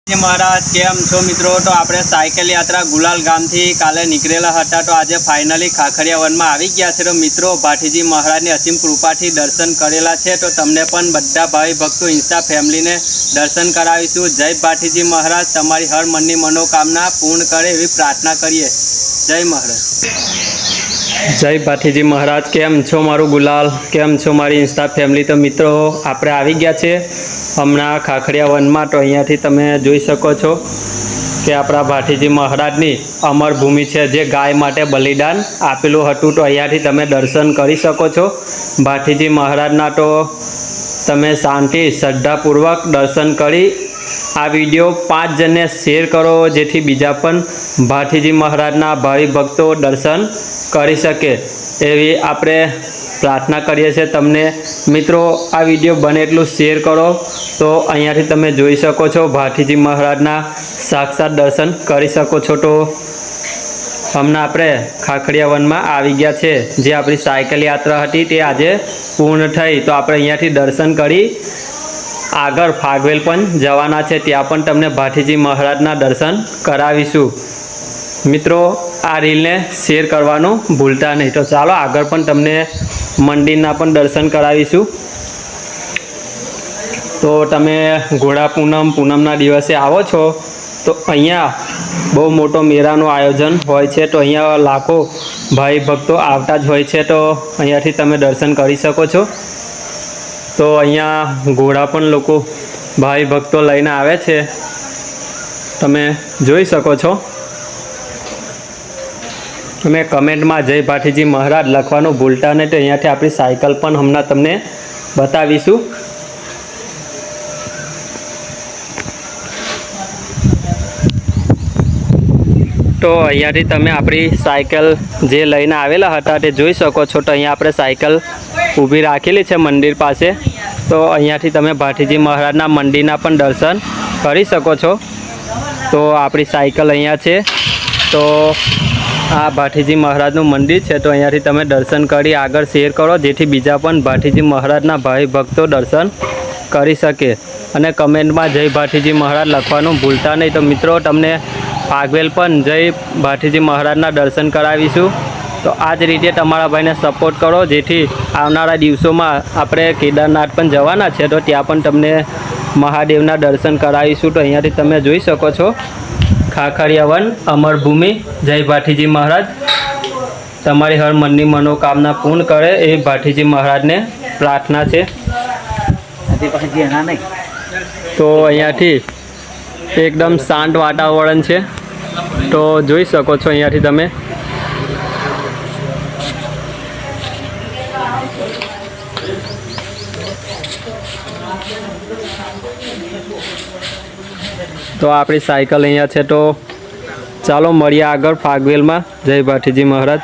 महाराज केम छो मित्रों। तो आपणे साइकल यात्रा गुलाल गाम थी काले निकळेला हता। तो आज फाइनली खाखरिया वन में आवी गया छे। तो मित्रों भाटीजी महाराज ने असीम कृपाथी दर्शन करेला छे। तो तमने पण बधा भाई भक्तों इंस्टा फैमिली ने दर्शन करावीशुं। जय भाटीजी महाराज, तमारी हर मननी मनोकामना पूर्ण करे एवी प्रार्थना करिए। जय महाराज। जय भाटीजी महाराज। केम छो मारू गुलाल, केम छो मारी इंस्टा फैमिली। तो मित्रों आपणे आवी गया छे हमणां खाखरिया वन में। तो अहींयाथी तमे जोई शको छो कि आपणा भाटीजी महाराजनी अमर भूमि है, जे गाय माटे बलिदान आपेलुं हतुं। तो अहींयाथी तमे दर्शन करी शको छो भाटीजी महाराजना। तो तमे शांति श्रद्धापूर्वक दर्शन करी आ विडियो 5 जणने शेर करो, जेथी बीजा पण भाटीजी महाराजना भावी भक्तो दर्शन करी सके एवी आपणे प्रार्थना करीए छे। तमने मित्रों आ विडियो बने एटलुं शेर करो तो अहींयाथी तमे जोई शको छो भाटीजी महाराजना साक्षात दर्शन करी शको छो। तो हमने आपणे खाखरिया वन में आवी गया छे। जे आपणी साइकल यात्रा हती ते आजे पूर्ण थई। तो आपणे अहींयाथी दर्शन करी आगळ फागवेल पण जवाना छे, त्यां पण तमने भाटीजी महाराजना दर्शन करावीशुं। मित्रों आ रील ने शेर करवानुं भूलता नहीं। तो चालो आगळ पण तमने मंदिरना पण दर्शन करावीशुं। तो तमे घोड़ा पूनमना दिवसे आवो छो तो अहींया बहु मोटो मेळानुं आयोजन होय छे। तो अहींया लाखों भाई भक्तो आवता ज होय छे। तो अहींयाथी तमे दर्शन करी शको छो। तो अहींया घोड़ा पण लोको भाई भक्तो लईने आवे छे, तमे जोई शको छो। तमे कमेंट में जय भाटीजी महाराज लखवानुं भूलता नहीं। तो अहींयाथी आपणी साइकल पण हमणां तमने बतावीशुं। तो अहींयाथी तमे आपणी साइकल जे लईने आवेला हता ते जोई शको छो। तो अहींया आपणे साइकल ऊभी राखेली छे मंदिर पासे। तो अहींयाथी तमे भाटीजी महाराजना मंदिरना पण दर्शन करी शको छो। तो आपणी साइकल अहींया छे। तो आ भाटीजी महाराजनुं मंदिर है। तो अहींयाथी तमे दर्शन करी आगळ शेर करो, जेथी बीजा पण भाटीजी महाराजना भाई भक्तो दर्शन करी सके। अने कमेंट में जय भाटीजी महाराज लखवानुं भूलता नहीं। तो मित्रों तमने फागवेल पण जय भाटीजी महाराजना दर्शन करावीशुं। तो आज रीते तमारा भाईने सपोर्ट करो, जेथी आवनारा दिवसोमां आपणे केदारनाथ पण जवाना छे। तो त्यां पण तमने महादेवना दर्शन करावीशुं। तो अहींयाथी तमे जोई शको छो खाखरिया वन अमर भूमि। जय भाटीजी महाराज, तमारी हर मननी मनोकामना पूर्ण करे ए भाटीजी महाराज ने प्रार्थना है। तो अहींयाथी एकदम शांत वातावरण है। तो जोई शको छो अहींयाथी तमे। तो आपणी साइकल अहींया छे। तो चालो मळीए आगळ फागवेल में। जय भाटीजी महाराज।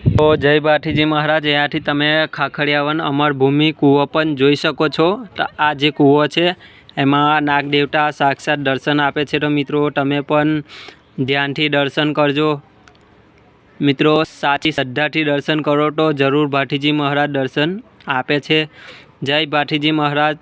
तो जय भाटीजी महाराज, अहींयाथी तमे खाखरिया वन अमर भूमि कूवो पण जोई शको छो। तो आ जे कूवो छे एमां नागदेवता साक्षात दर्शन आपे छे। तो मित्रों तमे पण ध्यानथी दर्शन करजो। मित्रों साची श्रद्धाथी दर्शन करो तो जरूर भाटीजी महाराज दर्शन आपे छे। जय भाटीजी महाराज।